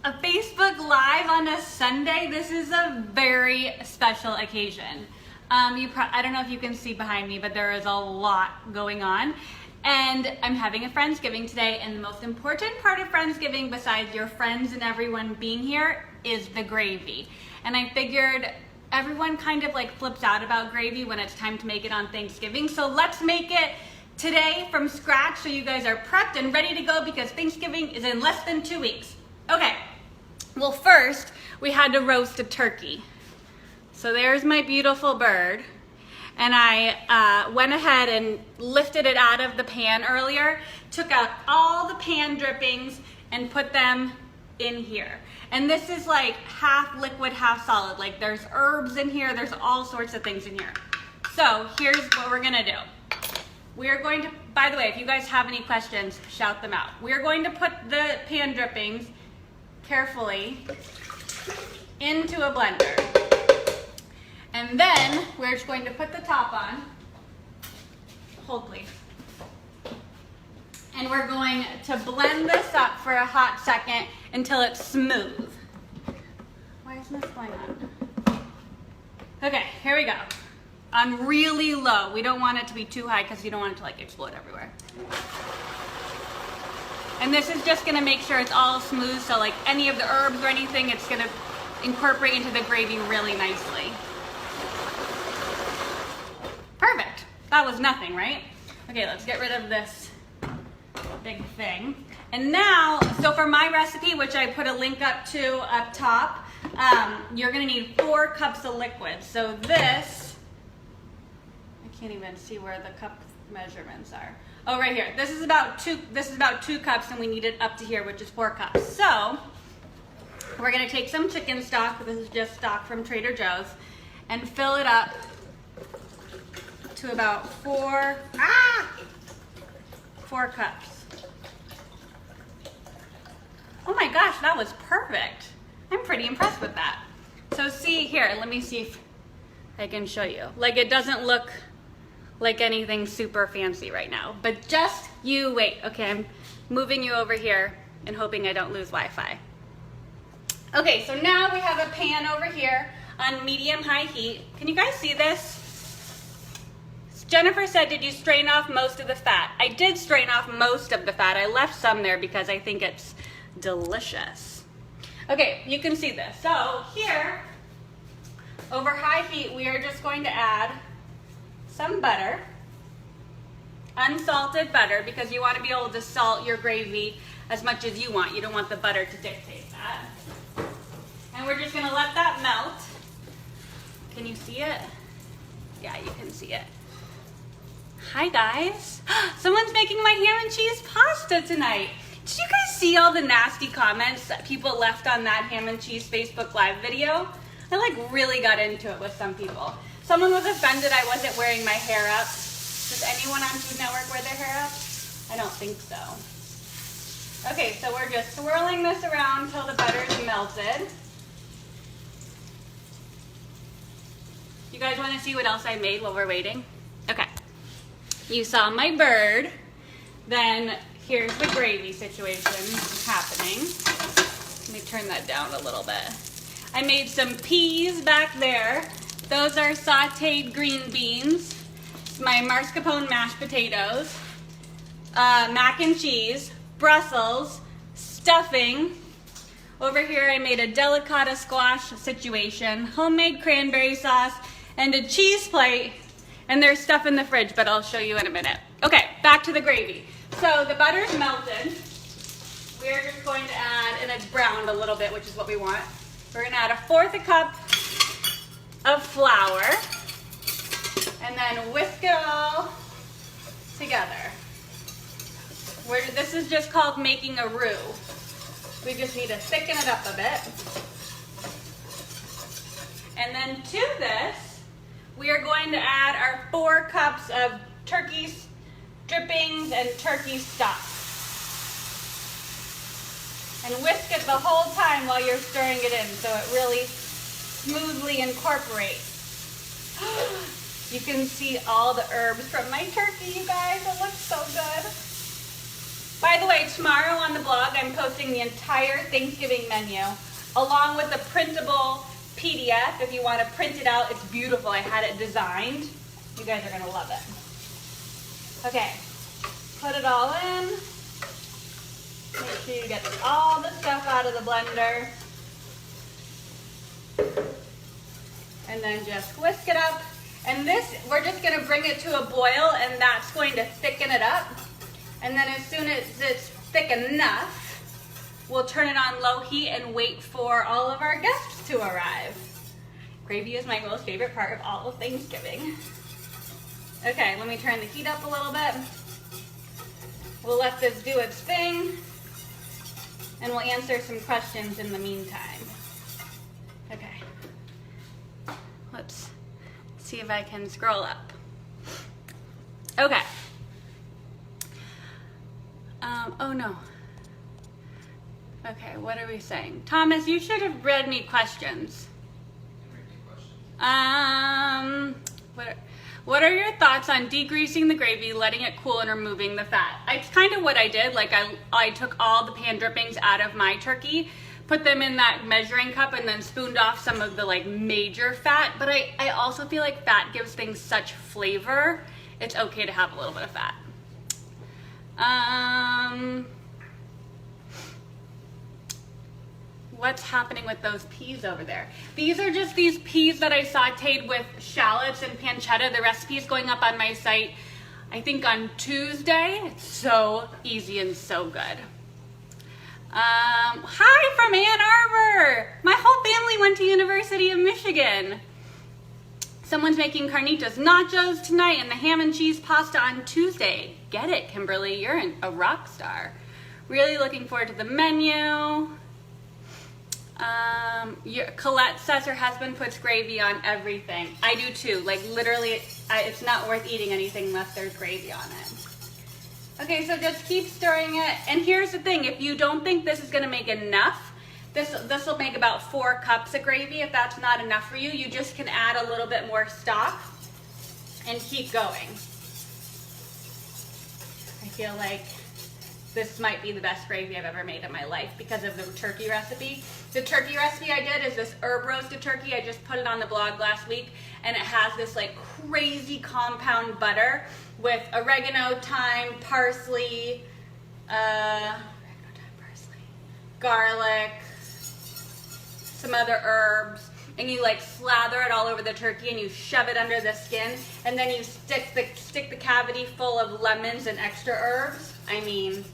A Facebook Live on a Sunday. This is a very special occasion. I don't know if you can see behind me, but there is a lot going on. And I'm having a Friendsgiving today, and the most important part of Friendsgiving, besides your friends and everyone being here, is the gravy. And I figured everyone kind of like flips out about gravy when it's time to make it on Thanksgiving. So let's make it today from scratch so you guys are prepped and ready to go, because Thanksgiving is in less than 2 weeks. Okay, well first we had to roast a turkey. So there's my beautiful bird. And I went ahead and lifted it out of the pan earlier, took out all the pan drippings and put them in here. And this is like half liquid, half solid. Like there's herbs in here, there's all sorts of things in here. So here's what we're gonna do. We are going to, by the way, if you guys have any questions, shout them out. We are going to put the pan drippings carefully into a blender. And then we're just going to put the top on. Hold please. And we're going to blend this up for a hot second until it's smooth. Why isn't this going on? Okay, here we go. On really low. We don't want it to be too high because you don't want it to like explode everywhere. And this is just gonna make sure it's all smooth, so like any of the herbs or anything, it's gonna incorporate into the gravy really nicely. Perfect. That was nothing, right? Okay, let's get rid of this big thing. And now, so for my recipe, which I put a link up to up top, you're gonna need 4 cups of liquid. So this, I can't even see where the cup measurements are. Oh, right here. This is about 2 cups, and we need it up to here, which is 4 cups. So we're gonna take some chicken stock. This is just stock from Trader Joe's, and fill it up to about 4 cups. Oh my gosh, that was perfect. I'm pretty impressed with that. So see here, let me see if I can show you. Like it doesn't look like anything super fancy right now, but just you wait. Okay, I'm moving you over here and hoping I don't lose Wi-Fi. Okay, so now we have a pan over here on medium-high heat. Can you guys see this? Jennifer said, did you strain off most of the fat? I did strain off most of the fat. I left some there because I think it's delicious. Okay, you can see this. So here, over high heat, we are just going to add some butter, unsalted butter, because you want to be able to salt your gravy as much as you want. You don't want the butter to dictate that. And we're just gonna let that melt. Can you see it? Yeah, you can see it. Hi guys, someone's making my ham and cheese pasta tonight. Did you guys see all the nasty comments that people left on that ham and cheese Facebook Live video? I like really got into it with some people. Someone was offended I wasn't wearing my hair up. Does anyone on Food Network wear their hair up? I don't think so. Okay, so we're just swirling this around until the butter's melted. You guys want to see what else I made while we're waiting? Okay. You saw my bird, then here's the gravy situation happening. Let me turn that down a little bit. I made some peas back there. Those are sauteed green beans. It's my mascarpone mashed potatoes, mac and cheese, Brussels, stuffing. Over here I made a delicata squash situation, homemade cranberry sauce, and a cheese plate. And there's stuff in the fridge, but I'll show you in a minute. Okay, back to the gravy. So the butter's melted. We're just going to add, and it's browned a little bit, which is what we want. We're gonna add 1/4 cup of flour, and then whisk it all together. This is just called making a roux. We just need to thicken it up a bit. And then to this, we are going to add our 4 cups of turkey drippings and turkey stock. And whisk it the whole time while you're stirring it in so it really smoothly incorporates. You can see all the herbs from my turkey, you guys. It looks so good. By the way, tomorrow on the blog, I'm posting the entire Thanksgiving menu along with the printable PDF. If you want to print it out, it's beautiful. I had it designed. You guys are going to love it. Okay, put it all in. Make sure you get all the stuff out of the blender. And then just whisk it up. And this, we're just going to bring it to a boil, and that's going to thicken it up. And then as soon as it's thick enough, we'll turn it on low heat and wait for all of our guests to arrive. Gravy is my most favorite part of all of Thanksgiving. Okay, let me turn the heat up a little bit. We'll let this do its thing, and we'll answer some questions in the meantime. Okay, let's see if I can scroll up. Okay. Oh no. Okay, what are we saying? Thomas, you should have read me questions. What are your thoughts on degreasing the gravy, letting it cool, and removing the fat? It's kind of what I did. Like I took all the pan drippings out of my turkey, put them in that measuring cup, and then spooned off some of the like major fat. But I also feel like fat gives things such flavor. It's okay to have a little bit of fat. What's happening with those peas over there? These are just these peas that I sauteed with shallots and pancetta. The recipe is going up on my site, I think on Tuesday. It's so easy and so good. Hi from Ann Arbor. My whole family went to University of Michigan. Someone's making carnitas nachos tonight and the ham and cheese pasta on Tuesday. Get it, Kimberly, you're a rock star. Really looking forward to the menu. Colette says her husband puts gravy on everything. I do too. Like literally, it's not worth eating anything unless there's gravy on it. Okay, so just keep stirring it. And here's the thing, if you don't think this is gonna make enough, this will make about 4 cups of gravy. If that's not enough for you, you just can add a little bit more stock and keep going. I feel like this might be the best gravy I've ever made in my life because of the turkey recipe. The turkey recipe I did is this herb roasted turkey. I just put it on the blog last week, and it has this like crazy compound butter with oregano, thyme, parsley, garlic, some other herbs, and you like slather it all over the turkey and you shove it under the skin, and then you stick the cavity full of lemons and extra herbs. I mean,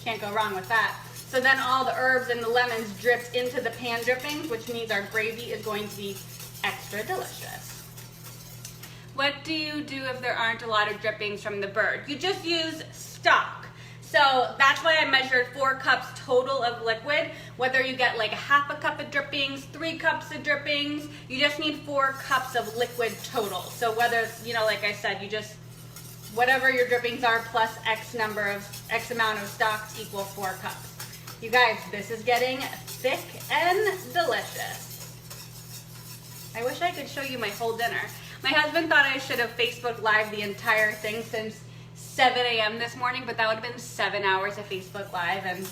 can't go wrong with that. So then all the herbs and the lemons dripped into the pan drippings, which means our gravy is going to be extra delicious. What do you do if there aren't a lot of drippings from the bird? You just use stock. So that's why I measured 4 cups total of liquid. Whether you get like 1/2 cup of drippings, 3 cups of drippings, you just need 4 cups of liquid total. So whether, you know, like I said, you just, whatever your drippings are plus X amount of stock equal 4 cups. You guys, this is getting thick and delicious. I wish I could show you my whole dinner. My husband thought I should have Facebook Live the entire thing since 7 a.m. this morning, but that would have been 7 hours of Facebook Live, and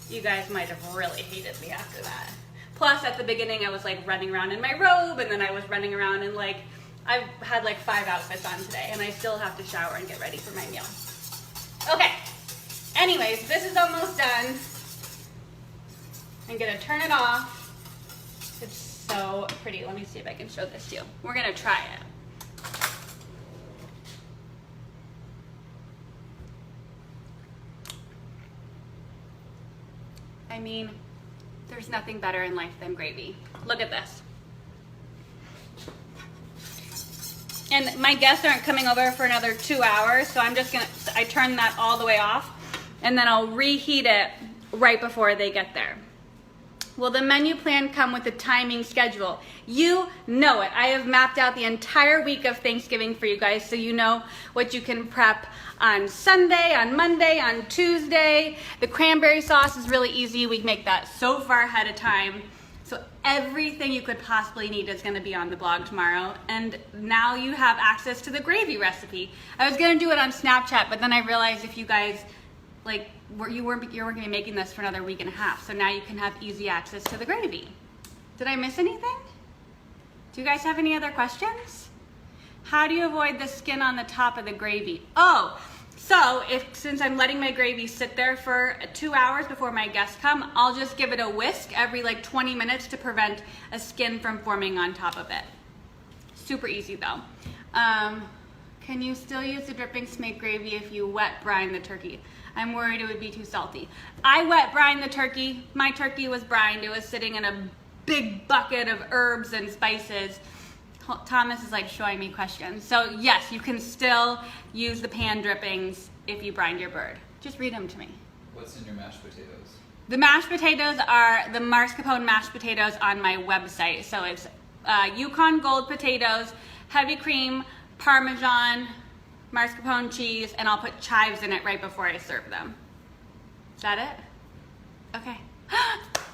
you guys might have really hated me after that. Plus, at the beginning, I was like running around in my robe, and then I was running around in like, I've had like 5 outfits on today, and I still have to shower and get ready for my meal. Okay, anyways, this is almost done. I'm gonna turn it off. It's so pretty. Let me see if I can show this to you. We're gonna try it. I mean, there's nothing better in life than gravy. Look at this. And my guests aren't coming over for another 2 hours, so I turn that all the way off, and then I'll reheat it right before they get there. Will the menu plan come with a timing schedule? You know it. I have mapped out the entire week of Thanksgiving for you guys, so you know what you can prep on Sunday, on Monday, on Tuesday. The cranberry sauce is really easy. We make that so far ahead of time. So everything you could possibly need is going to be on the blog tomorrow. And now you have access to the gravy recipe. I was going to do it on Snapchat, but then I realized if you guys like you're going to be making this for another week and a half. So now you can have easy access to the gravy. Did I miss anything? Do you guys have any other questions? How do you avoid the skin on the top of the gravy? Oh, so since I'm letting my gravy sit there for 2 hours before my guests come, I'll just give it a whisk every like 20 minutes to prevent a skin from forming on top of it. Super easy though. Can you still use the drippings to make gravy if you wet brine the turkey? I'm worried it would be too salty. I wet brine the turkey. My turkey was brined. It was sitting in a big bucket of herbs and spices. Thomas is like showing me questions. So yes, you can still use the pan drippings if you brine your bird. Just read them to me. What's in your mashed potatoes? The mashed potatoes are the mascarpone mashed potatoes on my website. So it's Yukon Gold potatoes, heavy cream, Parmesan, mascarpone cheese, and I'll put chives in it right before I serve them. Is that it? Okay.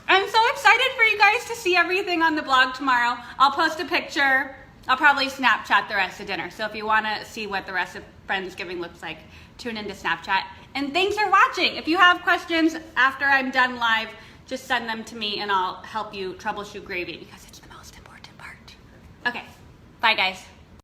I'm so excited for you guys to see everything on the blog tomorrow. I'll post a picture. I'll probably Snapchat the rest of dinner. So if you want to see what the rest of Friendsgiving looks like, tune into Snapchat. And thanks for watching. If you have questions after I'm done live, just send them to me and I'll help you troubleshoot gravy because it's the most important part. Okay, bye guys.